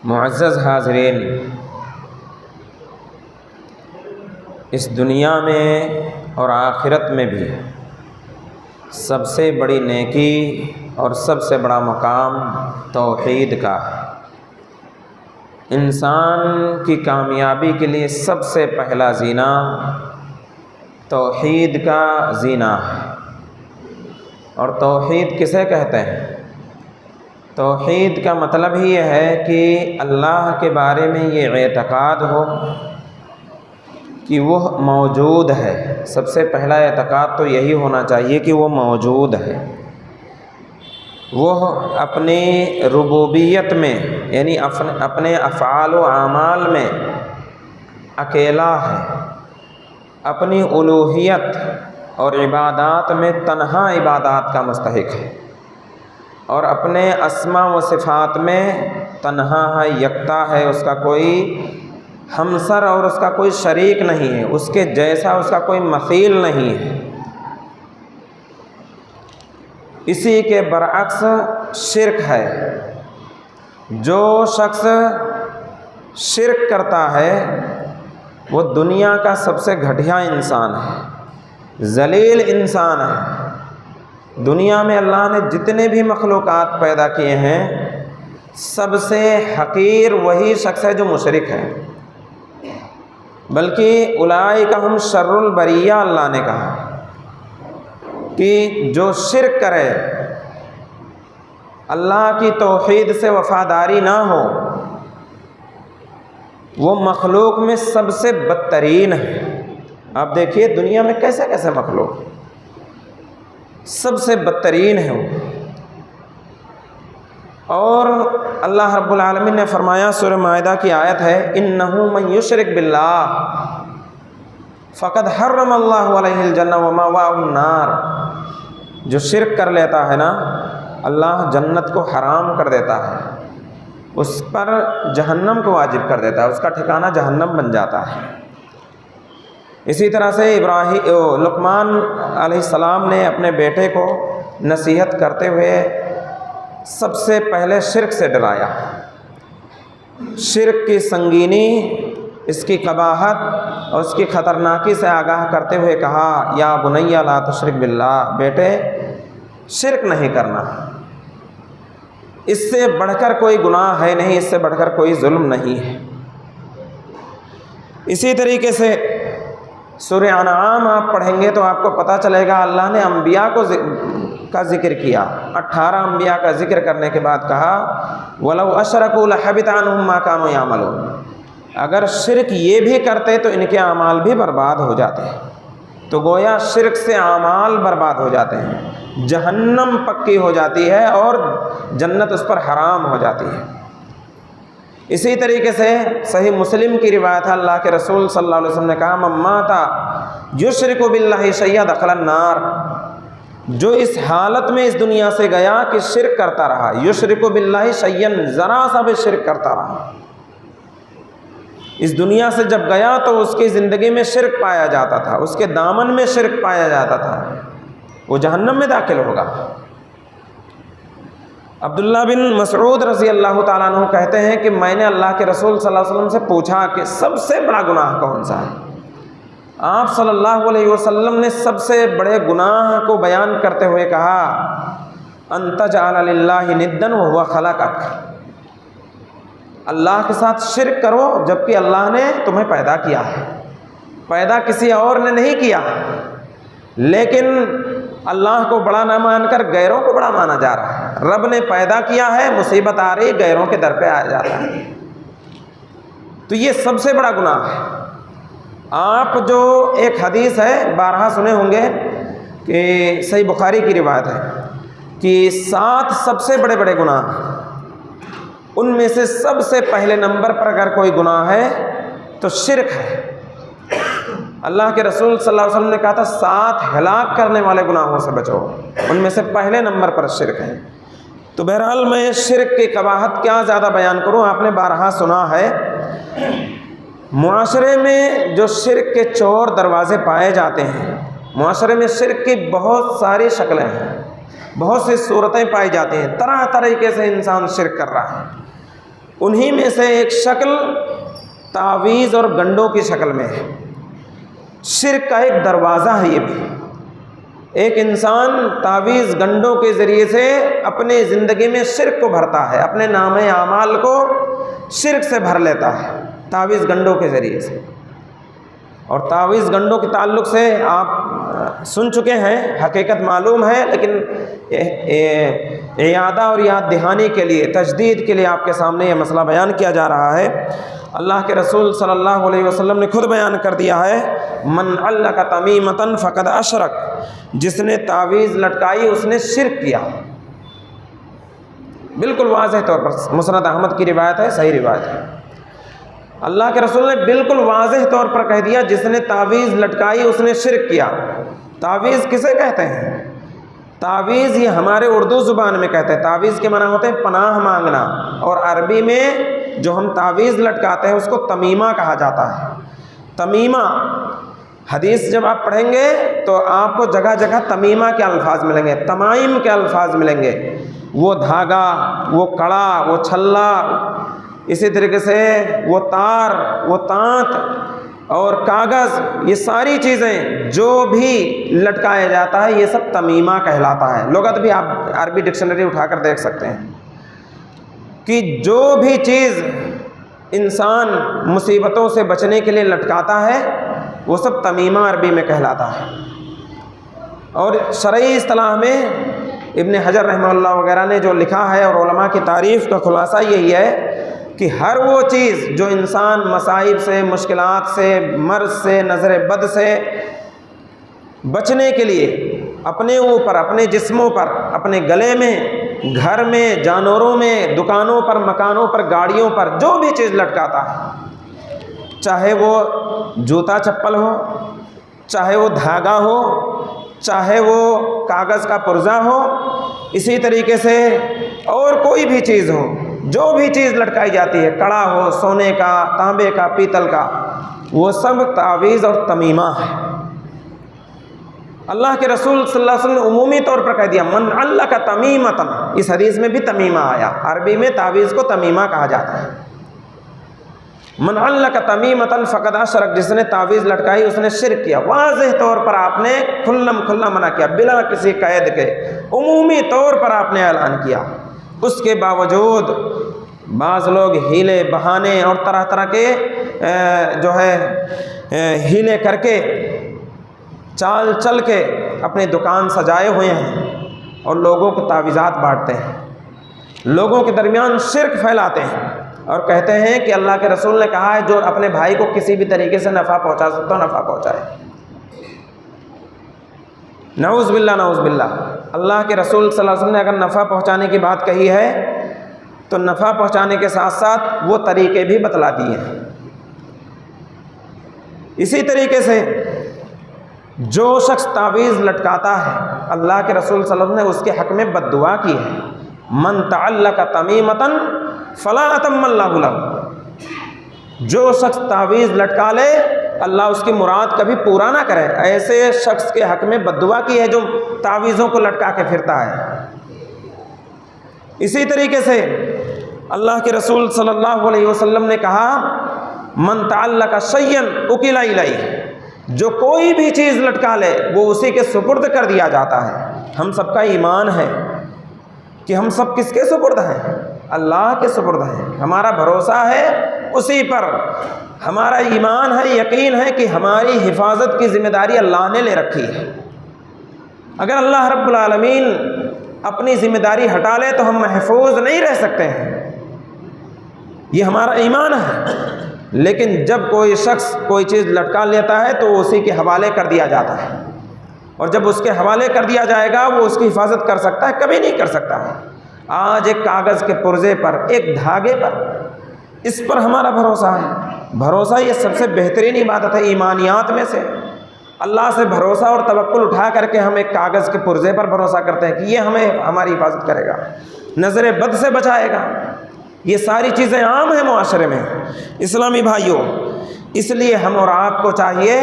معزز حاضرین، اس دنیا میں اور آخرت میں بھی سب سے بڑی نیکی اور سب سے بڑا مقام توحید کا ہے۔ انسان کی کامیابی کے لیے سب سے پہلا زینہ توحید کا زینہ ہے۔ اور توحید کسے کہتے ہیں؟ توحید کا مطلب ہی یہ ہے کہ اللہ کے بارے میں یہ اعتقاد ہو کہ وہ موجود ہے۔ سب سے پہلا اعتقاد تو یہی ہونا چاہیے کہ وہ موجود ہے، وہ اپنی ربوبیت میں یعنی اپنے افعال و اعمال میں اکیلا ہے، اپنی الوہیت اور عبادات میں تنہا عبادات کا مستحق ہے، اور اپنے اسماء و صفات میں تنہا ہے، یکتا ہے، اس کا کوئی ہمسر اور اس کا کوئی شریک نہیں ہے، اس کے جیسا اس کا کوئی مثیل نہیں ہے۔ اسی کے برعکس شرک ہے۔ جو شخص شرک کرتا ہے وہ دنیا کا سب سے گھٹیا انسان ہے، ذلیل انسان ہے۔ دنیا میں اللہ نے جتنے بھی مخلوقات پیدا کیے ہیں سب سے حقیر وہی شخص ہے جو مشرک ہے، بلکہ اولئک ہم شر البریہ، اللہ نے کہا کہ جو شرک کرے، اللہ کی توحید سے وفاداری نہ ہو، وہ مخلوق میں سب سے بدترین ہے۔ آپ دیکھیے دنیا میں کیسے کیسے مخلوق سب سے بدترین ہے وہ۔ اور اللہ رب العالمین نے فرمایا، سورہ مائدہ کی آیت ہے، انہ من یشرک باللہ فقد حرم اللہ علیہ الجنہ ومأواہ النار۔ جو شرک کر لیتا ہے نا، اللہ جنت کو حرام کر دیتا ہے، اس پر جہنم کو واجب کر دیتا ہے، اس کا ٹھکانہ جہنم بن جاتا ہے۔ اسی طرح سے لقمان علیہ السلام نے اپنے بیٹے کو نصیحت کرتے ہوئے سب سے پہلے شرک سے ڈرایا، شرک کی سنگینی، اس کی قباحت اور اس کی خطرناکی سے آگاہ کرتے ہوئے کہا، یا بنی لا تشرک باللہ، بیٹے شرک نہیں کرنا، اس سے بڑھ کر کوئی گناہ ہے نہیں، اس سے بڑھ کر کوئی ظلم نہیں ہے۔ اسی طریقے سے سورہ انعام آپ پڑھیں گے تو آپ کو پتہ چلے گا، اللہ نے انبیاء کا ذکر کیا، 18 انبیاء کا ذکر کرنے کے بعد کہا، وَلَوْ أَشْرَكُوا لَحَبِطَ عَنْهُمْ مَا كَانُوا يَعْمَلُونَ۔ اگر شرک یہ بھی کرتے تو ان کے اعمال بھی برباد ہو جاتے ہیں۔ تو گویا شرک سے اعمال برباد ہو جاتے ہیں، جہنم پکی ہو جاتی ہے اور جنت اس پر حرام ہو جاتی ہے۔ اسی طریقے سے صحیح مسلم کی روایت ہے، اللہ کے رسول صلی اللہ علیہ وسلم نے کہا، من مات یشرک باللہ شیئا دخل النار۔ جو اس حالت میں اس دنیا سے گیا کہ شرک کرتا رہا، یشرک باللہ شیئا، ذرا سا بھی شرک کرتا رہا، اس دنیا سے جب گیا تو اس کی زندگی میں شرک پایا جاتا تھا، اس کے دامن میں شرک پایا جاتا تھا، وہ جہنم میں داخل ہوگا۔ عبداللہ بن مسعود رضی اللہ تعالیٰ عنہ کہتے ہیں کہ میں نے اللہ کے رسول صلی اللہ علیہ وسلم سے پوچھا کہ سب سے بڑا گناہ کون سا ہے؟ آپ صلی اللہ علیہ وسلم نے سب سے بڑے گناہ کو بیان کرتے ہوئے کہا، ان تجعل للہ ندا وہو خلقک، اللہ کے ساتھ شرک کرو جبکہ اللہ نے تمہیں پیدا کیا ہے، پیدا کسی اور نے نہیں کیا، لیکن اللہ کو بڑا نہ مان کر غیروں کو بڑا مانا جا رہا ہے۔ رب نے پیدا کیا ہے، مصیبت آ رہی غیروں کے در پہ آ جاتا ہے۔ تو یہ سب سے بڑا گناہ ہے۔ آپ جو ایک حدیث ہے بارہا سنے ہوں گے کہ صحیح بخاری کی روایت ہے کہ 7 سب سے بڑے بڑے گناہ، ان میں سے سب سے پہلے نمبر پر اگر کوئی گناہ ہے تو شرک ہے۔ اللہ کے رسول صلی اللہ علیہ وسلم نے کہا تھا 7 ہلاک کرنے والے گناہوں سے بچو، ان میں سے پہلے نمبر پر شرک ہے۔ تو بہرحال میں شرک کی قباحت کیا زیادہ بیان کروں، آپ نے بارہا سنا ہے۔ معاشرے میں جو شرک کے چور دروازے پائے جاتے ہیں، معاشرے میں شرک کی بہت ساری شکلیں ہیں، بہت سی صورتیں پائی جاتی ہیں، طرح طریقے سے انسان شرک کر رہا ہے۔ انہی میں سے ایک شکل تعویذ اور گنڈوں کی شکل میں ہے۔ شرک کا ایک دروازہ ہے یہ بھی۔ ایک انسان تعویذ گنڈوں کے ذریعے سے اپنی زندگی میں شرک کو بھرتا ہے، اپنے نامہ اعمال کو شرک سے بھر لیتا ہے تعویذ گنڈوں کے ذریعے سے۔ اور تعویذ گنڈوں کے تعلق سے آپ سن چکے ہیں، حقیقت معلوم ہے، لیکن اعادہ اور یاد دہانی کے لیے، تجدید کے لیے آپ کے سامنے یہ مسئلہ بیان کیا جا رہا ہے۔ اللہ کے رسول صلی اللہ علیہ وسلم نے خود بیان کر دیا ہے، من علق تمیمۃ فقد اشرک، جس نے تعویذ لٹکائی اس نے شرک کیا۔ بالکل واضح طور پر مسند احمد کی روایت ہے، صحیح روایت ہے۔ اللہ کے رسول نے بالکل واضح طور پر کہہ دیا، جس نے تعویذ لٹکائی اس نے شرک کیا۔ تعویذ کسے کہتے ہیں؟ تعویذ یہ ہمارے اردو زبان میں کہتے ہیں، تعویذ کے معنی ہوتے ہیں پناہ مانگنا، اور عربی میں جو ہم تعویذ لٹکاتے ہیں اس کو تمیمہ کہا جاتا ہے۔ تمیمہ، حدیث جب آپ پڑھیں گے تو آپ کو جگہ جگہ تمیمہ کے الفاظ ملیں گے، تمائم کے الفاظ ملیں گے۔ وہ دھاگا، وہ کڑا، وہ چھلا، اسی طریقے سے وہ تار، وہ تانت اور کاغذ، یہ ساری چیزیں جو بھی لٹکایا جاتا ہے یہ سب تمیمہ کہلاتا ہے۔ لغت بھی آپ عربی ڈکشنری اٹھا کر دیکھ سکتے ہیں کہ جو بھی چیز انسان مصیبتوں سے بچنے کے لیے لٹکاتا ہے وہ سب تمیمہ عربی میں کہلاتا ہے۔ اور شرعی اصطلاح میں ابن حجر رحمہ اللہ وغیرہ نے جو لکھا ہے اور علماء کی تعریف کا خلاصہ یہی ہے کہ ہر وہ چیز جو انسان مصائب سے، مشکلات سے، مرض سے، نظر بد سے بچنے کے لیے اپنے اوپر، اپنے جسموں پر، اپنے گلے میں، گھر میں، جانوروں میں، دکانوں پر، مکانوں پر، گاڑیوں پر جو بھی چیز لٹکاتا ہے، چاہے وہ جوتا چپل ہو، چاہے وہ دھاگا ہو، چاہے وہ کاغذ کا پرزہ ہو، اسی طریقے سے اور کوئی بھی چیز ہو، جو بھی چیز لٹکائی جاتی ہے، کڑا ہو، سونے کا، تانبے کا، پیتل کا، وہ سب تعویذ اور تمیمہ ہے۔ اللہ کے رسول صلی اللہ علیہ وسلم نے عمومی طور پر کہہ دیا، من علق تمیمۃ، اس حدیث میں بھی تمیمہ آیا، عربی میں تعویذ کو تمیمہ کہا جاتا ہے۔ من علق تمیمۃ فقد اشرک، جس نے تعویذ لٹکائی اس نے شرک کیا۔ واضح طور پر آپ نے کھلم کھلا منع کیا، بلا کسی قید کے، عمومی طور پر آپ نے اعلان کیا۔ اس کے باوجود بعض لوگ ہیلے بہانے اور طرح طرح کے جو ہے ہیلے کر کے، چال چل کے اپنی دکان سجائے ہوئے ہیں اور لوگوں کو تعویذات بانٹتے ہیں، لوگوں کے درمیان شرک پھیلاتے ہیں اور کہتے ہیں کہ اللہ کے رسول نے کہا ہے جو اپنے بھائی کو کسی بھی طریقے سے نفع پہنچا سکتا ہو نفع پہنچائے۔ نعوذ باللہ، نعوذ باللہ۔ اللہ کے رسول صلی اللہ علیہ وسلم نے اگر نفع پہنچانے کی بات کہی ہے تو نفع پہنچانے کے ساتھ ساتھ وہ طریقے بھی بتلا دیے ہیں۔ اسی طریقے سے جو شخص تعویذ لٹکاتا ہے، اللہ کے رسول صلی اللہ علیہ وسلم نے اس کے حق میں بد دعا کی ہے، من تعلق تمیمۃ فلا اتم اللہ لہ، جو شخص تعویذ لٹکا لے اللہ اس کی مراد کبھی پورا نہ کرے۔ ایسے شخص کے حق میں بد دعا کی ہے جو تعویذوں کو لٹکا کے پھرتا ہے۔ اسی طریقے سے اللہ کے رسول صلی اللہ علیہ وسلم نے کہا، من تعلق شیئا اکل الیہ، جو کوئی بھی چیز لٹکا لے وہ اسی کے سپرد کر دیا جاتا ہے۔ ہم سب کا ایمان ہے کہ ہم سب کس کے سپرد ہیں؟ اللہ کے سپرد ہیں۔ ہمارا بھروسہ ہے اسی پر، ہمارا ایمان ہے، یقین ہے کہ ہماری حفاظت کی ذمہ داری اللہ نے لے رکھی ہے۔ اگر اللہ رب العالمین اپنی ذمہ داری ہٹا لے تو ہم محفوظ نہیں رہ سکتے ہیں، یہ ہمارا ایمان ہے۔ لیکن جب کوئی شخص کوئی چیز لٹکا لیتا ہے تو اسی کے حوالے کر دیا جاتا ہے، اور جب اس کے حوالے کر دیا جائے گا وہ اس کی حفاظت کر سکتا ہے؟ کبھی نہیں کر سکتا ہے۔ آج ایک کاغذ کے پرزے پر، ایک دھاگے پر، اس پر ہمارا بھروسہ ہے۔ بھروسہ یہ سب سے بہترین عبادت ہے ایمانیات میں سے۔ اللہ سے بھروسہ اور توکل اٹھا کر کے ہم ایک کاغذ کے پرزے پر بھروسہ کرتے ہیں کہ یہ ہماری حفاظت کرے گا، نظر بد سے بچائے گا۔ یہ ساری چیزیں عام ہیں معاشرے میں اسلامی بھائیوں، اس لیے ہم اور آپ کو چاہیے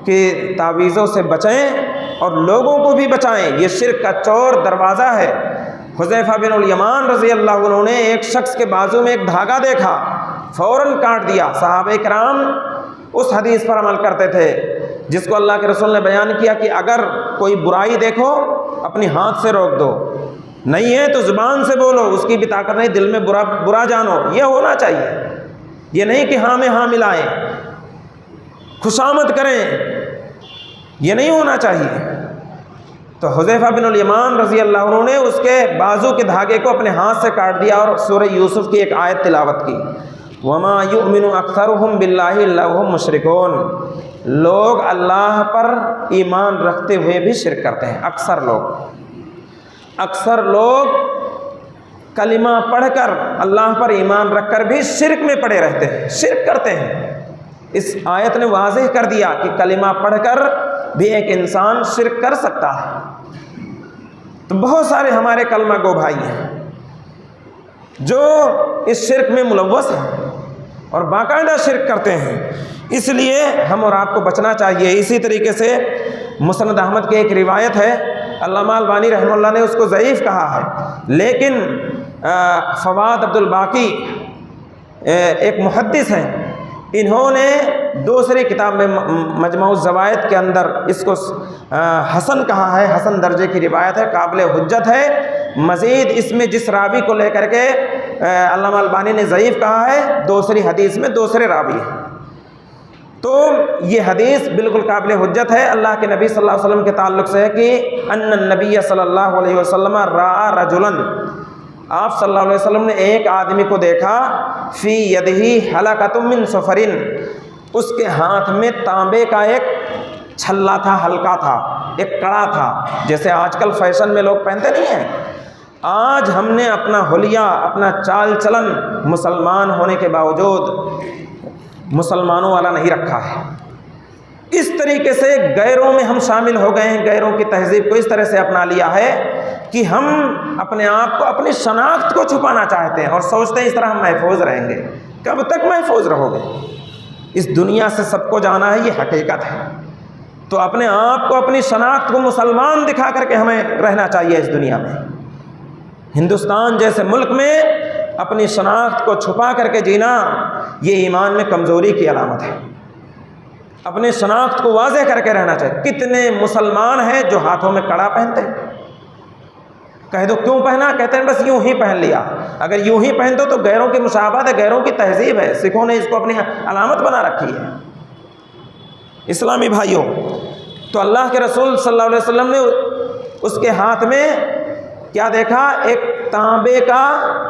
کہ تعویذوں سے بچیں اور لوگوں کو بھی بچائیں۔ یہ شرک کا چور دروازہ ہے، حذیفہ بن الیمان رضی اللہ عنہ نے ایک شخص کے بازو میں ایک دھاگا دیکھا، فوراً کاٹ دیا۔ صحابہ کرام اس حدیث پر عمل کرتے تھے جس کو اللہ کے رسول نے بیان کیا کہ اگر کوئی برائی دیکھو اپنی ہاتھ سے روک دو، نہیں ہے تو زبان سے بولو، اس کی بھی طاقت نہیں، دل میں برا جانو، یہ ہونا چاہیے۔ یہ نہیں کہ ہاں میں ہاں ملائیں، خوشامد کریں، یہ نہیں ہونا چاہیے۔ تو حذیفہ بن الیمان رضی اللہ عنہ نے اس کے بازو کے دھاگے کو اپنے ہاتھ سے کاٹ دیا اور سورہ یوسف کی ایک آیت تلاوت کی، وَمَا يُؤْمِنُ أَكْثَرُهُمْ بِاللَّهِ إِلَّا وَهُمْ مُشْرِكُونَ۔ لوگ اللہ پر ایمان رکھتے ہوئے بھی شرک کرتے ہیں۔ اکثر لوگ کلمہ پڑھ کر اللہ پر ایمان رکھ کر بھی شرک میں پڑے رہتے ہیں، شرک کرتے ہیں۔ اس آیت نے واضح کر دیا کہ کلمہ پڑھ کر بھی ایک انسان شرک کر سکتا ہے۔ تو بہت سارے ہمارے کلمہ گو بھائی ہیں جو اس شرک میں ملوث ہیں اور باقاعدہ شرک کرتے ہیں، اس لیے ہم اور آپ کو بچنا چاہیے۔ اسی طریقے سے مسند احمد کی ایک روایت ہے، علامہ البانی رحمہ اللہ نے اس کو ضعیف کہا ہے، لیکن فواد عبد الباقی ایک محدث ہیں، انہوں نے دوسری کتاب میں مجموع الزوائد کے اندر اس کو حسن کہا ہے، حسن درجے کی روایت ہے، قابل حجت ہے۔ مزید اس میں جس راوی کو لے کر کے علامہ البانی نے ضعیف کہا ہے، دوسری حدیث میں دوسرے راوی ہیں، تو یہ حدیث بالکل قابل حجت ہے۔ اللہ کے نبی صلی اللہ علیہ وسلم کے تعلق سے ہے کہ ان النبی صلی اللہ علیہ وسلم راى رجلا، آپ صلی اللہ علیہ وسلم نے ایک آدمی کو دیکھا، فی یدہ حلقۃ من صفر، اس کے ہاتھ میں تانبے کا ایک چھلا تھا، حلقہ تھا، ایک کڑا تھا، جیسے آج کل فیشن میں لوگ پہنتے نہیں ہیں۔ آج ہم نے اپنا حلیہ، اپنا چال چلن مسلمان ہونے کے باوجود مسلمانوں والا نہیں رکھا ہے۔ اس طریقے سے غیروں میں ہم شامل ہو گئے ہیں، غیروں کی تہذیب کو اس طرح سے اپنا لیا ہے کہ ہم اپنے آپ کو، اپنی شناخت کو چھپانا چاہتے ہیں اور سوچتے ہیں اس طرح ہم محفوظ رہیں گے۔ کب تک محفوظ رہو گے؟ اس دنیا سے سب کو جانا ہے، یہ حقیقت ہے۔ تو اپنے آپ کو، اپنی شناخت کو مسلمان دکھا کر کے ہمیں رہنا چاہیے اس دنیا میں۔ ہندوستان جیسے ملک میں اپنی شناخت کو چھپا کر کے جینا، یہ ایمان میں کمزوری کی علامت ہے۔ اپنی شناخت کو واضح کر کے رہنا چاہیے۔ کتنے مسلمان ہیں جو ہاتھوں میں کڑا پہنتے ہیں؟ کہہ دو کیوں پہنا، کہتے ہیں بس یوں ہی پہن لیا۔ اگر یوں ہی پہن دو تو غیروں کی مشابہت ہے، غیروں کی تہذیب ہے، سکھوں نے اس کو اپنی علامت بنا رکھی ہے۔ اسلامی بھائیوں، تو اللہ کے رسول صلی اللہ علیہ وسلم نے اس کے ہاتھ میں کیا دیکھا؟ ایک تانبے کا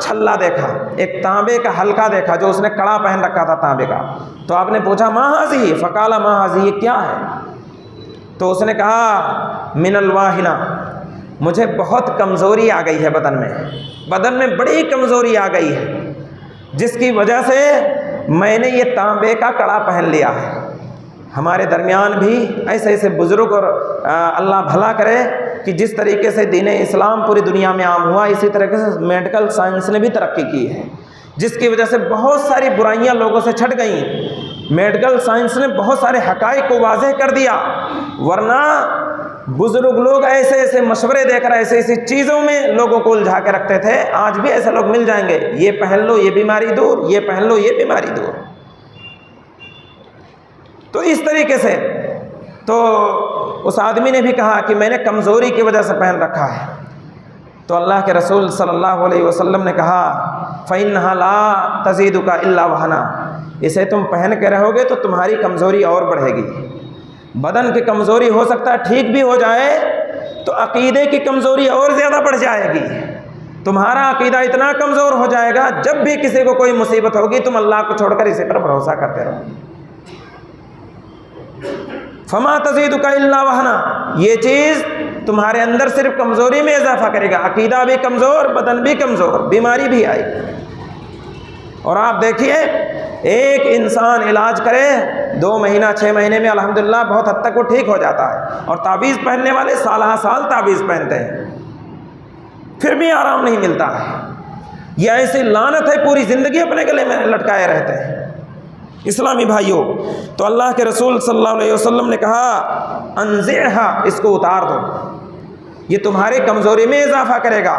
چھلا دیکھا، ایک تانبے کا حلقہ دیکھا جو اس نے کڑا پہن رکھا تھا تانبے کا۔ تو آپ نے پوچھا ما ھذہ، فقال ما ھذہ، یہ کیا ہے؟ تو اس نے کہا من الواہنہ، مجھے بہت کمزوری آ گئی ہے بدن میں بڑی کمزوری آ گئی ہے، جس کی وجہ سے میں نے یہ تانبے کا کڑا پہن لیا ہے۔ ہمارے درمیان بھی ایسے ایسے بزرگ، اور اللہ بھلا کرے کہ جس طریقے سے دین اسلام پوری دنیا میں عام ہوا، اسی طریقے سے میڈیکل سائنس نے بھی ترقی کی ہے، جس کی وجہ سے بہت ساری برائیاں لوگوں سے چھٹ گئیں۔ میڈیکل سائنس نے بہت سارے حقائق کو واضح کر دیا، ورنہ بزرگ لوگ ایسے ایسے مشورے دے کر ایسے ایسی چیزوں میں لوگوں کو الجھا کے رکھتے تھے۔ آج بھی ایسے لوگ مل جائیں گے، یہ پہن لو یہ بیماری دور، یہ پہن لو یہ بیماری دور۔ تو اس طریقے سے تو اس آدمی نے بھی کہا کہ میں نے کمزوری کی وجہ سے پہن رکھا ہے۔ تو اللہ کے رسول صلی اللہ علیہ وسلم نے کہا فَإِنَّهَا لَا تَزِيدُكَ إِلَّا وَهْنًا، اسے تم پہن کے رہو گے تو تمہاری کمزوری اور بڑھے گی۔ بدن کی کمزوری ہو سکتا ہے ٹھیک بھی ہو جائے، تو عقیدے کی کمزوری اور زیادہ بڑھ جائے گی۔ تمہارا عقیدہ اتنا کمزور ہو جائے گا، جب بھی کسی کو کوئی مصیبت ہوگی تم اللہ کو چھوڑ کر اسی پر بھروسہ کرتے رہو۔ فما تزیدک الا وہنا، یہ چیز تمہارے اندر صرف کمزوری میں اضافہ کرے گا، عقیدہ بھی کمزور، بدن بھی کمزور، بیماری بھی آئے گی۔ اور آپ دیکھیے ایک انسان علاج کرے 2 مہینہ 6 مہینے میں الحمدللہ بہت حد تک وہ ٹھیک ہو جاتا ہے، اور تعویذ پہننے والے سالہ سال تعویذ پہنتے ہیں، پھر بھی آرام نہیں ملتا ہے۔ یہ ایسی لعنت ہے، پوری زندگی اپنے گلے میں لٹکائے رہتے ہیں۔ اسلامی بھائیوں، تو اللہ کے رسول صلی اللہ علیہ وسلم نے کہا انزعها، اس کو اتار دو، یہ تمہاری کمزوری میں اضافہ کرے گا۔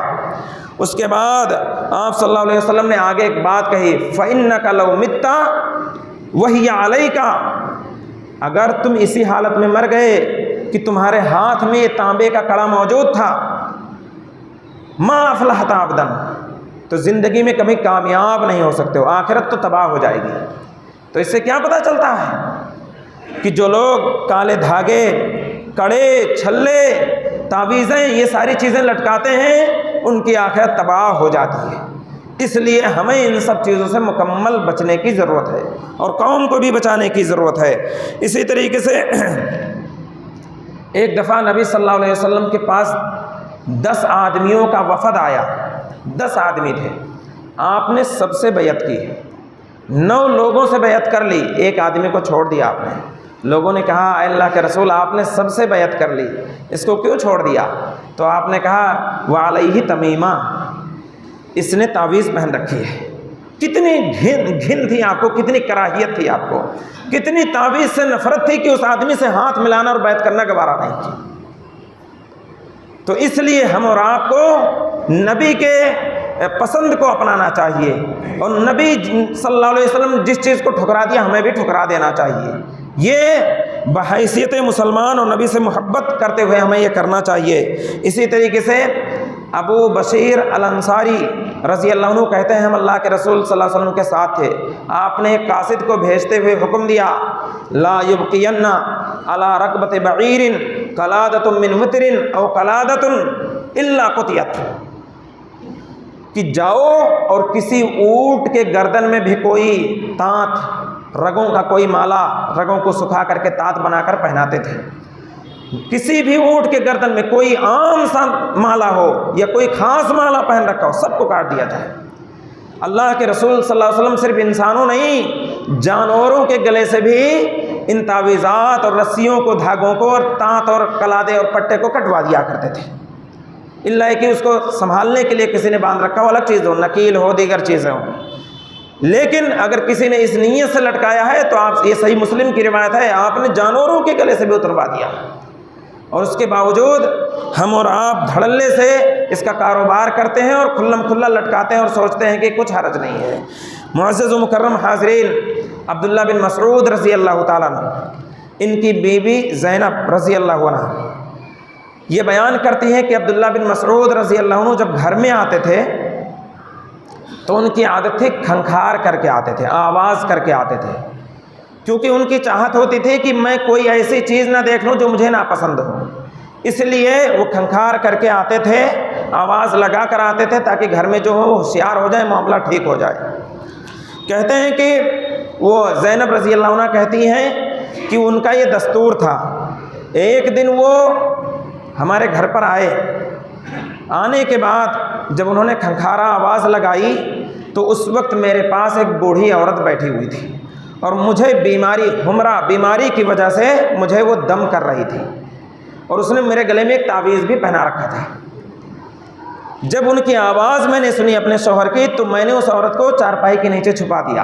اس کے بعد آپ صلی اللہ علیہ وسلم نے آگے ایک بات کہی، فَإِنَّكَ لَوْ مِتَّ وَهِيَ عَلَيْكَ، اگر تم اسی حالت میں مر گئے کہ تمہارے ہاتھ میں یہ تانبے کا کڑا موجود تھا، مَا أَفْلَحْتَ أَبَدًا، تو زندگی میں کبھی کامیاب نہیں ہو سکتے ہو، آخرت تو تباہ ہو جائے گی۔ تو اس سے کیا پتہ چلتا ہے کہ جو لوگ کالے دھاگے، کڑے، چھلے، تعویذیں، یہ ساری چیزیں لٹکاتے ہیں، ان کی آخرت تباہ ہو جاتی ہے۔ اس لیے ہمیں ان سب چیزوں سے مکمل بچنے کی ضرورت ہے اور قوم کو بھی بچانے کی ضرورت ہے۔ اسی طریقے سے ایک دفعہ نبی صلی اللہ علیہ وسلم کے پاس 10 آدمیوں کا وفد آیا، 10 آدمی تھے، آپ نے سب سے بیعت کی، 9 لوگوں سے بیعت کر لی، ایک آدمی کو چھوڑ دیا آپ نے۔ لوگوں نے کہا اے اللہ کے رسول، آپ نے سب سے بیعت کر لی، اس کو کیوں چھوڑ دیا؟ تو آپ نے کہا وعلیہ تمیمہ، اس نے تعویذ پہن رکھی ہے۔ کتنی گھن تھی آپ کو، کتنی کراہیت تھی آپ کو، کتنی تعویذ سے نفرت تھی کہ اس آدمی سے ہاتھ ملانا اور بیعت کرنا گوارا نہیں کی۔ تو اس لیے ہم اور آپ کو نبی کے پسند کو اپنانا چاہیے، اور نبی صلی اللہ علیہ وسلم جس چیز کو ٹھکرا دیا ہمیں بھی ٹھکرا دینا چاہیے۔ یہ بحیثیت مسلمان اور نبی سے محبت کرتے ہوئے ہمیں یہ کرنا چاہیے۔ اسی طریقے سے ابو بشیر الانصاری رضی اللہ عنہ کہتے ہیں ہم اللہ کے رسول صلی اللہ علیہ وسلم کے ساتھ تھے، آپ نے ایک قاصد کو بھیجتے ہوئے حکم دیا، لا یبقین علی رکبۃ بعیر قلادۃ من وتر او قلادۃ الا قطعت، کہ جاؤ اور کسی اونٹ کے گردن میں بھی کوئی تانت، رگوں کا کوئی مالا، رگوں کو سکھا کر کے تانت بنا کر پہناتے تھے، کسی بھی اونٹ کے گردن میں کوئی عام سا مالا ہو یا کوئی خاص مالا پہن رکھا ہو، سب کو کاٹ دیا جائے۔ اللہ کے رسول صلی اللہ علیہ وسلم صرف انسانوں نہیں، جانوروں کے گلے سے بھی ان تعویذات اور رسیوں کو، دھاگوں کو، اور تانت اور قلادے اور پٹے کو کٹوا دیا کرتے تھے، اللہ کہ اس کو سنبھالنے کے لیے کسی نے باندھ رکھا ہو، الگ چیز ہو، نکیل ہو، دیگر چیزیں ہوں۔ لیکن اگر کسی نے اس نیت سے لٹکایا ہے تو آپ، یہ صحیح مسلم کی روایت ہے، آپ نے جانوروں کے گلے سے بھی اتروا دیا، اور اس کے باوجود ہم اور آپ دھڑلے سے اس کا کاروبار کرتے ہیں اور کھلم کھلا لٹکاتے ہیں اور سوچتے ہیں کہ کچھ حرج نہیں ہے۔ معزز و مکرم حاضرین، عبداللہ بن مسعود رضی اللہ تعالیٰ عنہ، ان کی بیوی زینب رضی اللہ عنہ یہ بیان کرتی ہے کہ عبداللہ بن مسعود رضی اللہ عنہ جب گھر میں آتے تھے تو ان کی عادت تھی کھنکھار کر کے آتے تھے، آواز کر کے آتے تھے، کیونکہ ان کی چاہت ہوتی تھی کہ میں کوئی ایسی چیز نہ دیکھ لوں جو مجھے ناپسند ہو، اس لیے وہ کھنکھار کر کے آتے تھے، آواز لگا کر آتے تھے تاکہ گھر میں جو ہو ہوشیار ہو جائے، معاملہ ٹھیک ہو جائے۔ کہتے ہیں کہ وہ زینب رضی اللہ عنہ کہتی ہیں کہ ان کا یہ دستور تھا۔ ایک دن وہ ہمارے گھر پر آئے، آنے کے بعد جب انہوں نے کھنکھارا آواز لگائی تو اس وقت میرے پاس ایک بوڑھی عورت بیٹھی ہوئی تھی، اور مجھے بیماری، حمرہ بیماری کی وجہ سے مجھے وہ دم کر رہی تھی، اور اس نے میرے گلے میں ایک تعویذ بھی پہنا رکھا تھا۔ جب ان کی آواز میں نے سنی اپنے شوہر کی تو میں نے اس عورت کو چارپائی کے نیچے چھپا دیا۔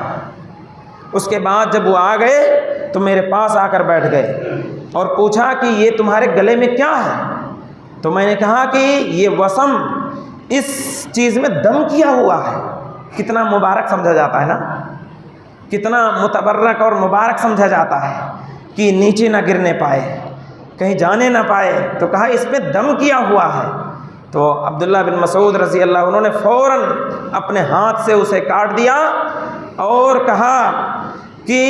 اس کے بعد جب وہ آ گئے تو میرے پاس آ کر بیٹھ گئے اور پوچھا کہ یہ تمہارے گلے میں کیا ہے؟ تو میں نے کہا کہ یہ وسم اس چیز میں دم کیا ہوا ہے۔ کتنا مبارک سمجھا جاتا ہے نا، کتنا متبرک اور مبارک سمجھا جاتا ہے کہ نیچے نہ گرنے پائے، کہیں جانے نہ پائے، تو کہا اس میں دم کیا ہوا ہے۔ تو عبداللہ بن مسعود رضی اللہ عنہ نے فوراً اپنے ہاتھ سے اسے کاٹ دیا اور کہا کہ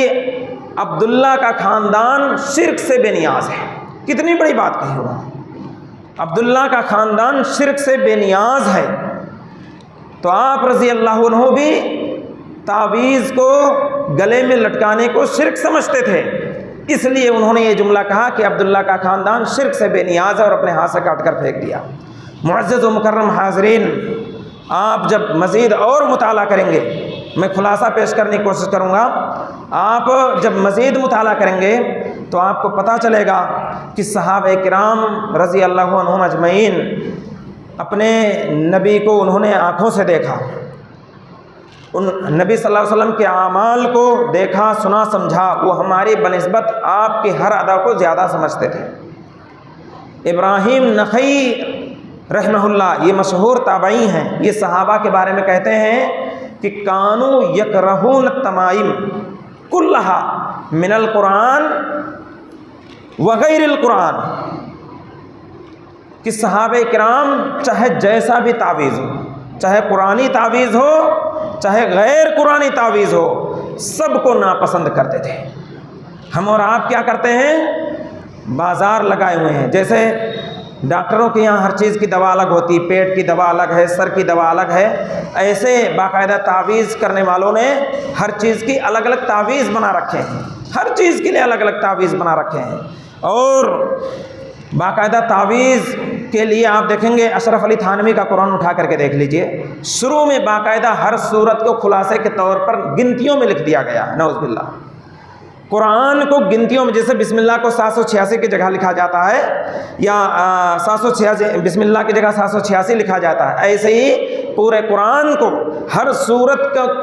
عبداللہ کا خاندان شرک سے بے نیاز ہے۔ کتنی بڑی بات کہی ہوا، عبداللہ کا خاندان شرک سے بے نیاز ہے۔ تو آپ رضی اللہ عنہ بھی تعویذ کو گلے میں لٹکانے کو شرک سمجھتے تھے، اس لیے انہوں نے یہ جملہ کہا کہ عبداللہ کا خاندان شرک سے بے نیاز ہے، اور اپنے ہاتھ سے کاٹ کر پھینک دیا۔ معزز و مکرم حاضرین، آپ جب مزید اور مطالعہ کریں گے، میں خلاصہ پیش کرنے کی کوشش کروں گا، آپ جب مزید مطالعہ کریں گے تو آپ کو پتہ چلے گا کہ صحابہ کرام رضی اللہ عنہم اجمعین اپنے نبی کو انہوں نے آنکھوں سے دیکھا، ان نبی صلی اللہ علیہ وسلم کے اعمال کو دیکھا، سنا، سمجھا، وہ ہماری بنسبت آپ کی ہر ادا کو زیادہ سمجھتے تھے۔ ابراہیم نخعی رحمہ اللہ یہ مشہور تابعی ہیں، یہ صحابہ کے بارے میں کہتے ہیں کہ کانو یکرہون التمائم کلھا من القرآن وغیر القرآن، کہ صحابہ کرام چاہے جیسا بھی تعویذ ہو، چاہے قرآنی تعویذ ہو چاہے غیر قرآنی تعویذ ہو، سب کو ناپسند کرتے تھے۔ ہم اور آپ کیا کرتے ہیں؟ بازار لگائے ہوئے ہیں، جیسے ڈاکٹروں کے یہاں ہر چیز کی دوا الگ ہوتی، پیٹ کی دوا الگ ہے، سر کی دوا الگ ہے، ایسے باقاعدہ تعویذ کرنے والوں نے ہر چیز کی الگ الگ تعویذ بنا رکھے ہیں، ہر چیز کے لیے الگ الگ تعویذ بنا رکھے ہیں۔ اور باقاعدہ تعویذ کے لیے آپ دیکھیں گے اشرف علی تھانوی کا قرآن اٹھا کر کے دیکھ لیجئے، شروع میں باقاعدہ ہر صورت کو خلاصے کے طور پر گنتیوں میں لکھ دیا گیا ہے۔ نعوذ باللہ، قرآن کو گنتیوں میں، جیسے بسم اللہ کو 786 کی جگہ لکھا جاتا ہے، یا 786 بسم اللہ کی جگہ 786 لکھا جاتا ہے، ایسے ہی پورے قرآن کو ہر صورت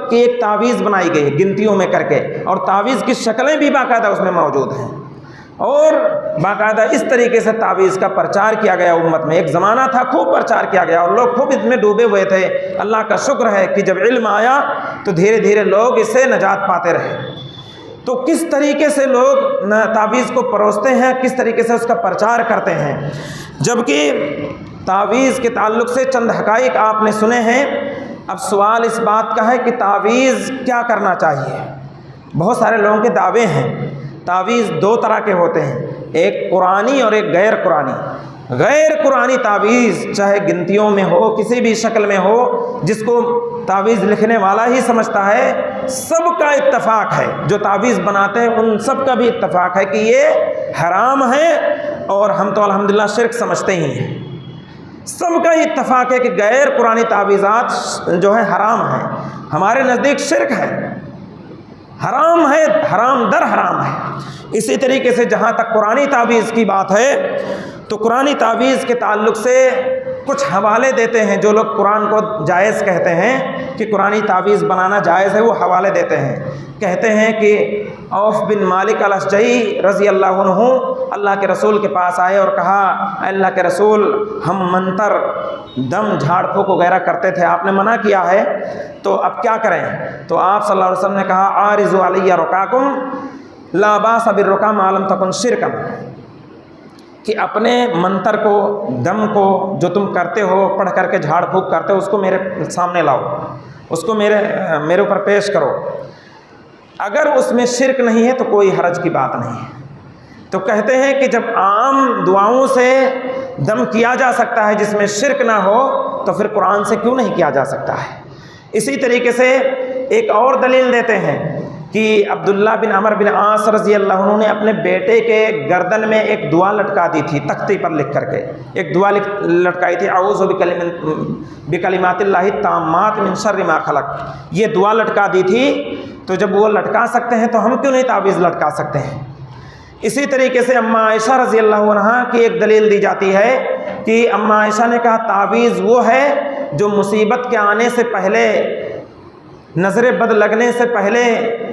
کی ایک تعویذ بنائی گئی ہے گنتیوں میں کر کے، اور تعویذ کی شکلیں بھی باقاعدہ اس میں موجود ہیں، اور باقاعدہ اس طریقے سے تعویذ کا پرچار کیا گیا امت میں۔ ایک زمانہ تھا خوب پرچار کیا گیا اور لوگ خوب اس میں ڈوبے ہوئے تھے۔ اللہ کا شکر ہے کہ جب علم آیا تو دھیرے دھیرے لوگ اس سے نجات پاتے رہے۔ تو کس طریقے سے لوگ تعویذ کو پروستے ہیں، کس طریقے سے اس کا پرچار کرتے ہیں، جبکہ تعویذ کے تعلق سے چند حقائق آپ نے سنے ہیں۔ اب سوال اس بات کا ہے کہ تعویذ کیا کرنا چاہیے؟ بہت سارے لوگوں کے دعوے ہیں۔ تعویذ دو طرح کے ہوتے ہیں، ایک قرآنی اور ایک غیر قرآنی۔ غیر قرآنی تعویذ چاہے گنتیوں میں ہو، کسی بھی شکل میں ہو، جس کو تعویذ لکھنے والا ہی سمجھتا ہے، سب کا اتفاق ہے، جو تعویذ بناتے ہیں ان سب کا بھی اتفاق ہے کہ یہ حرام ہے، اور ہم تو الحمدللہ شرک سمجھتے ہی ہیں۔ سب کا اتفاق ہے کہ غیر قرآنی تعویذات جو ہیں حرام ہیں، ہمارے نزدیک شرک ہے، حرام ہے، حرام در حرام ہے۔ اسی طریقے سے جہاں تک قرآنی تعویذ کی بات ہے تو قرآنی تعویذ کے تعلق سے کچھ حوالے دیتے ہیں، جو لوگ قرآن کو جائز کہتے ہیں کہ قرآنی تعویذ بنانا جائز ہے، وہ حوالے دیتے ہیں۔ کہتے ہیں کہ عوف بن مالک الاشجعی رضی اللہ عنہ اللہ کے رسول کے پاس آئے اور کہا، اے اللہ کے رسول، ہم منتر، دم، جھاڑ پھونک وغیرہ کرتے تھے، آپ نے منع کیا ہے، تو اب کیا کریں؟ تو آپ صلی اللہ علیہ وسلم نے کہا، عارضوا علی رقاکم لا باس بالرقا ما لم تکن شرکا، کہ اپنے منتر کو، دم کو جو تم کرتے ہو، پڑھ کر کے جھاڑ پھونک کرتے ہو، اس کو میرے سامنے لاؤ، اس کو میرے اوپر پیش کرو، اگر اس میں شرک نہیں ہے تو کوئی حرج کی بات نہیں ہے۔ تو کہتے ہیں کہ جب عام دعاؤں سے دم کیا جا سکتا ہے جس میں شرک نہ ہو، تو پھر قرآن سے کیوں نہیں کیا جا سکتا ہے؟ اسی طریقے سے ایک اور دلیل دیتے ہیں کہ عبداللہ بن عمر بن عاص رضی اللہ عنہ نے اپنے بیٹے کے گردن میں ایک دعا لٹکا دی تھی، تختی پر لکھ کر کے ایک دعا لٹکائی تھی، اعوذ بکلمات اللہ التامات من شر ما خلق، یہ دعا لٹکا دی تھی۔ تو جب وہ لٹکا سکتے ہیں تو ہم کیوں نہیں تعویذ لٹکا سکتے ہیں؟ اسی طریقے سے اماں عائشہ رضی اللہ عنہا کی ایک دلیل دی جاتی ہے کہ اماں عائشہ نے کہا، تعویذ وہ ہے جو مصیبت کے آنے سے پہلے، نظر بد لگنے سے پہلے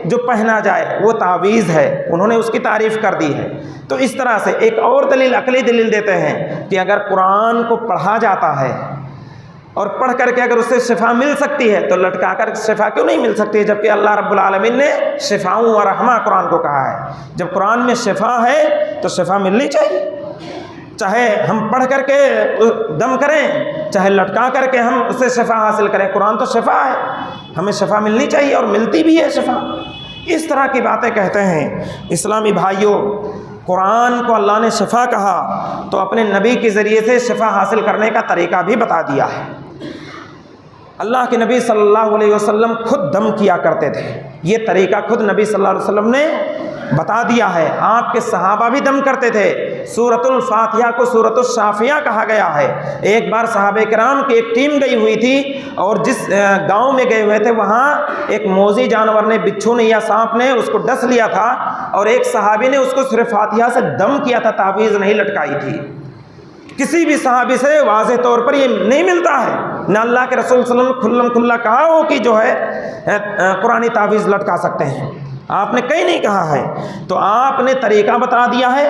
جو پہنا جائے، وہ تعویذ ہے۔ انہوں نے اس کی تعریف کر دی ہے۔ تو اس طرح سے ایک اور دلیل، عقلی دلیل دیتے ہیں کہ اگر قرآن کو پڑھا جاتا ہے اور پڑھ کر کے اگر اس سے شفا مل سکتی ہے تو لٹکا کر شفا کیوں نہیں مل سکتی ہے؟ جبکہ اللہ رب العالمین نے شفاؤں و رحمہ قرآن کو کہا ہے۔ جب قرآن میں شفا ہے تو شفا ملنی چاہیے، چاہے ہم پڑھ کر کے دم کریں، چاہے لٹکا کر کے ہم اس سے شفا حاصل کریں، قرآن تو شفا ہے، ہمیں شفا ملنی چاہیے اور ملتی بھی ہے شفا۔ اس طرح کی باتیں کہتے ہیں۔ اسلامی بھائیوں، قرآن کو اللہ نے شفا کہا تو اپنے نبی کے ذریعے سے شفا حاصل کرنے کا طریقہ بھی بتا دیا ہے۔ اللہ کے نبی صلی اللہ علیہ وسلم خود دم کیا کرتے تھے، یہ طریقہ خود نبی صلی اللہ علیہ وسلم نے بتا دیا ہے۔ آپ کے صحابہ بھی دم کرتے تھے۔ سورۃ الفاتحہ کو سورۃ الشافیہ کہا گیا ہے۔ ایک بار صحابہ کرام کی ایک ٹیم گئی ہوئی تھی اور جس گاؤں میں گئے ہوئے تھے وہاں ایک موذی جانور نے، بچھو نے یا سانپ نے اس کو ڈس لیا تھا، اور ایک صحابی نے اس کو سورۃ فاتحہ سے دم کیا تھا، تعویذ نہیں لٹکائی تھی۔ کسی بھی صحابی سے واضح طور پر یہ نہیں ملتا ہے، نہ اللہ کے رسول صلی اللہ علیہ وسلم کھلم کھلا کہا ہو کہ جو ہے قرآنی تعویذ لٹکا سکتے ہیں، آپ نے کہیں نہیں کہا ہے۔ تو آپ نے طریقہ بتا دیا ہے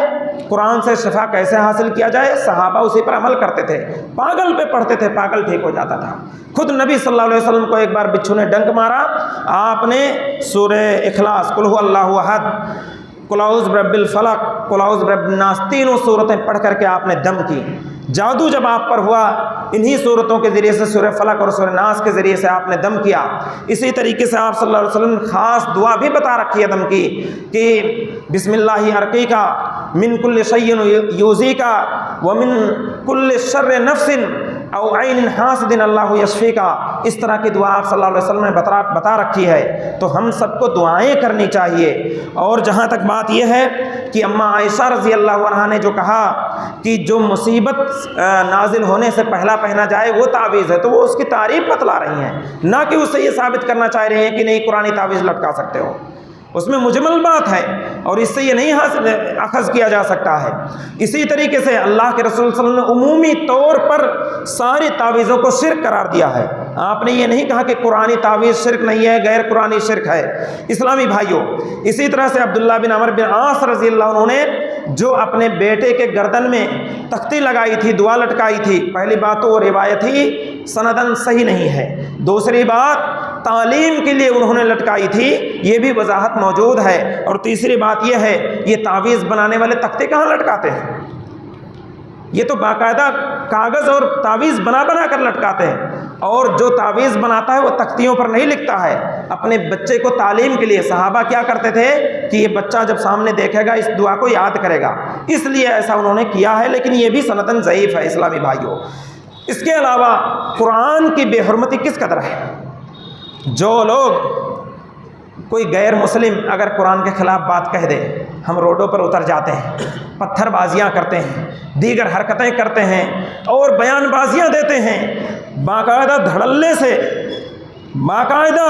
قرآن سے شفا کیسے حاصل کیا جائے، صحابہ اسی پر عمل کرتے تھے، پاگل پہ پڑھتے تھے، پاگل ٹھیک ہو جاتا تھا۔ خود نبی صلی اللہ علیہ وسلم کو ایک بار بچھو نے ڈنک مارا، آپ نے سورہ اخلاص، قل هو اللہ احد، قل اعوذ برب الفلق، قل اعوذ برب الناس، تینوں صورتیں پڑھ کر کے آپ نے دم کی۔ جادو جب آپ پر ہوا، انہی صورتوں کے ذریعے سے، سورہ فلق اور سورہ ناس کے ذریعے سے آپ نے دم کیا۔ اسی طریقے سے آپ صلی اللہ علیہ وسلم نے خاص دعا بھی بتا رکھی ہے دم کی، کہ بسم اللہ ارقیکا من کل شیء یؤذیکا ومن کل شر نفس او عین حاسد اللہ یشفیکا۔ اس طرح کی دعا آپ صلی اللہ علیہ وسلم نے بتا رکھی ہے، تو ہم سب کو دعائیں کرنی چاہیے۔ اور جہاں تک بات یہ ہے کہ اماں عائشہ رضی اللہ عنہا نے جو کہا کہ جو مصیبت نازل ہونے سے پہلا پہنا جائے وہ تعویذ ہے، تو وہ اس کی تعریف بتلا رہی ہیں، نہ کہ اس سے یہ ثابت کرنا چاہ رہے ہیں کہ نہیں قرآنی تعویذ لٹکا سکتے ہو۔ اس میں مجمل بات ہے اور اس سے یہ نہیں اخذ کیا جا سکتا ہے۔ اسی طریقے سے اللہ کے رسول صلی اللہ علیہ وسلم نے عمومی طور پر ساری تعویذوں کو شرک قرار دیا ہے۔ آپ نے یہ نہیں کہا کہ قرآنی تعویذ شرک نہیں ہے، غیر قرآنی شرک ہے۔ اسلامی بھائیوں، اسی طرح سے عبداللہ بن عمر بن عاص رضی اللہ عنہ نے جو اپنے بیٹے کے گردن میں تختی لگائی تھی، دعا لٹکائی تھی، پہلی بات تو وہ روایت ہی سندن صحیح نہیں ہے، دوسری بات تعلیم کے لیے انہوں نے لٹکائی تھی، یہ بھی وضاحت موجود ہے، اور تیسری بات یہ ہے یہ تعویذ بنانے والے تختے کہاں لٹکاتے ہیں؟ یہ تو باقاعدہ کاغذ اور تعویذ بنا کر لٹکاتے ہیں، اور جو تعویذ بناتا ہے وہ تختیوں پر نہیں لکھتا ہے۔ اپنے بچے کو تعلیم کے لیے صحابہ کیا کرتے تھے کہ یہ بچہ جب سامنے دیکھے گا اس دعا کو یاد کرے گا، اس لیے ایسا انہوں نے کیا ہے، لیکن یہ بھی سندن ضعیف ہے اسلامی بھائیوں۔ اس کے علاوہ قرآن کی بے حرمتی کس قدر ہے؟ جو لوگ، کوئی غیر مسلم اگر قرآن کے خلاف بات کہہ دے، ہم روڈوں پر اتر جاتے ہیں، پتھر بازیاں کرتے ہیں، دیگر حرکتیں کرتے ہیں اور بیان بازیاں دیتے ہیں، باقاعدہ دھڑلے سے، باقاعدہ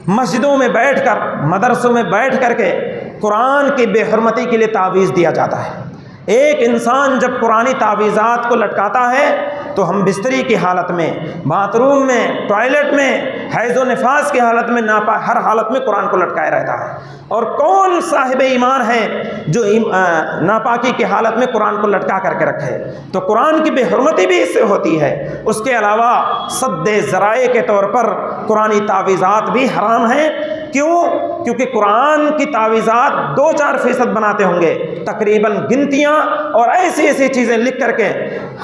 مسجدوں میں بیٹھ کر، مدرسوں میں بیٹھ کر کے قرآن کی بے حرمتی کے لیے تعویذ دیا جاتا ہے۔ ایک انسان جب قرآنی تعویذات کو لٹکاتا ہے تو ہم بستری کی حالت میں، باتھ روم میں، ٹوائلٹ میں، حیض و نفاس کی حالت میں، ہر حالت میں قرآن کو لٹکائے رہتا ہے۔ اور کون صاحب ایمان ہے جو ناپاکی کی حالت میں قرآن کو لٹکا کر کے رکھے؟ تو قرآن کی بے حرمتی بھی اس سے ہوتی ہے۔ اس کے علاوہ سد ذرائع کے طور پر قرآنی تعویذات بھی حرام ہیں۔ کیوں؟ کیونکہ قرآن کی تعویذات 2-4% بناتے ہوں گے، تقریباً گنتیاں اور ایسی ایسی چیزیں لکھ کر کے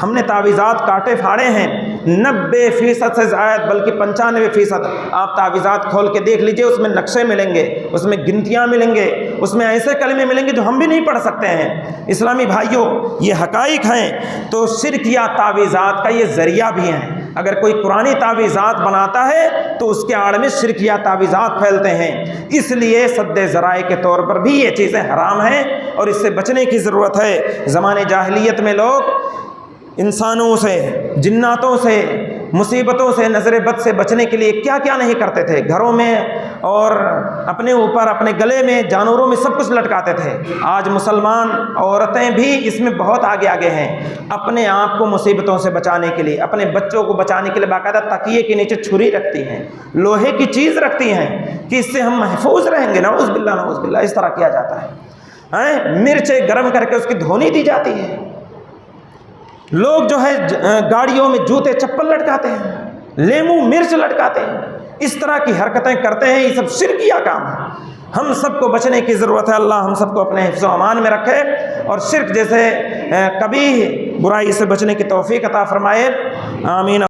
ہم نے تعویذات کاٹے پھاڑے ہیں، 90% سے زائد، بلکہ 95%۔ آپ تعویذات کھول کے دیکھ لیجئے، اس میں نقشے ملیں گے، اس میں گنتیاں ملیں گے، اس میں ایسے کلمے ملیں گے جو ہم بھی نہیں پڑھ سکتے ہیں۔ اسلامی بھائیوں، یہ حقائق ہیں۔ تو شرک یا تعویذات کا یہ ذریعہ بھی ہیں۔ اگر کوئی قرآنی تعویذات بناتا ہے تو اس کے آڑ میں شرک یا تعویذات پھیلتے ہیں، اس لیے سد ذرائع کے طور پر بھی یہ چیزیں حرام ہیں اور اس سے بچنے کی ضرورت ہے۔ زمانے جاہلیت میں لوگ انسانوں سے، جناتوں سے، مصیبتوں سے، نظر بد سے بچنے کے لیے کیا کیا نہیں کرتے تھے، گھروں میں اور اپنے اوپر، اپنے گلے میں، جانوروں میں سب کچھ لٹکاتے تھے۔ آج مسلمان عورتیں بھی اس میں بہت آگے ہیں، اپنے آپ کو مصیبتوں سے بچانے کے لیے، اپنے بچوں کو بچانے کے لیے باقاعدہ تکیے کے نیچے چھری رکھتی ہیں، لوہے کی چیز رکھتی ہیں کہ اس سے ہم محفوظ رہیں گے۔ نعوذ باللہ، نعوذ باللہ، اس طرح کیا جاتا ہے۔ مرچیں گرم کر کے اس کی دھونی دی جاتی ہے۔ لوگ جو ہے گاڑیوں میں جوتے چپل لٹکاتے ہیں، لیمو مرچ لٹکاتے ہیں، اس طرح کی حرکتیں کرتے ہیں۔ یہ سب شرکیہ کام ہے۔ ہم سب کو بچنے کی ضرورت ہے۔ اللہ ہم سب کو اپنے حفظ و امان میں رکھے اور شرک جیسے کبھی برائی سے بچنے کی توفیق عطا فرمائے۔ آمین۔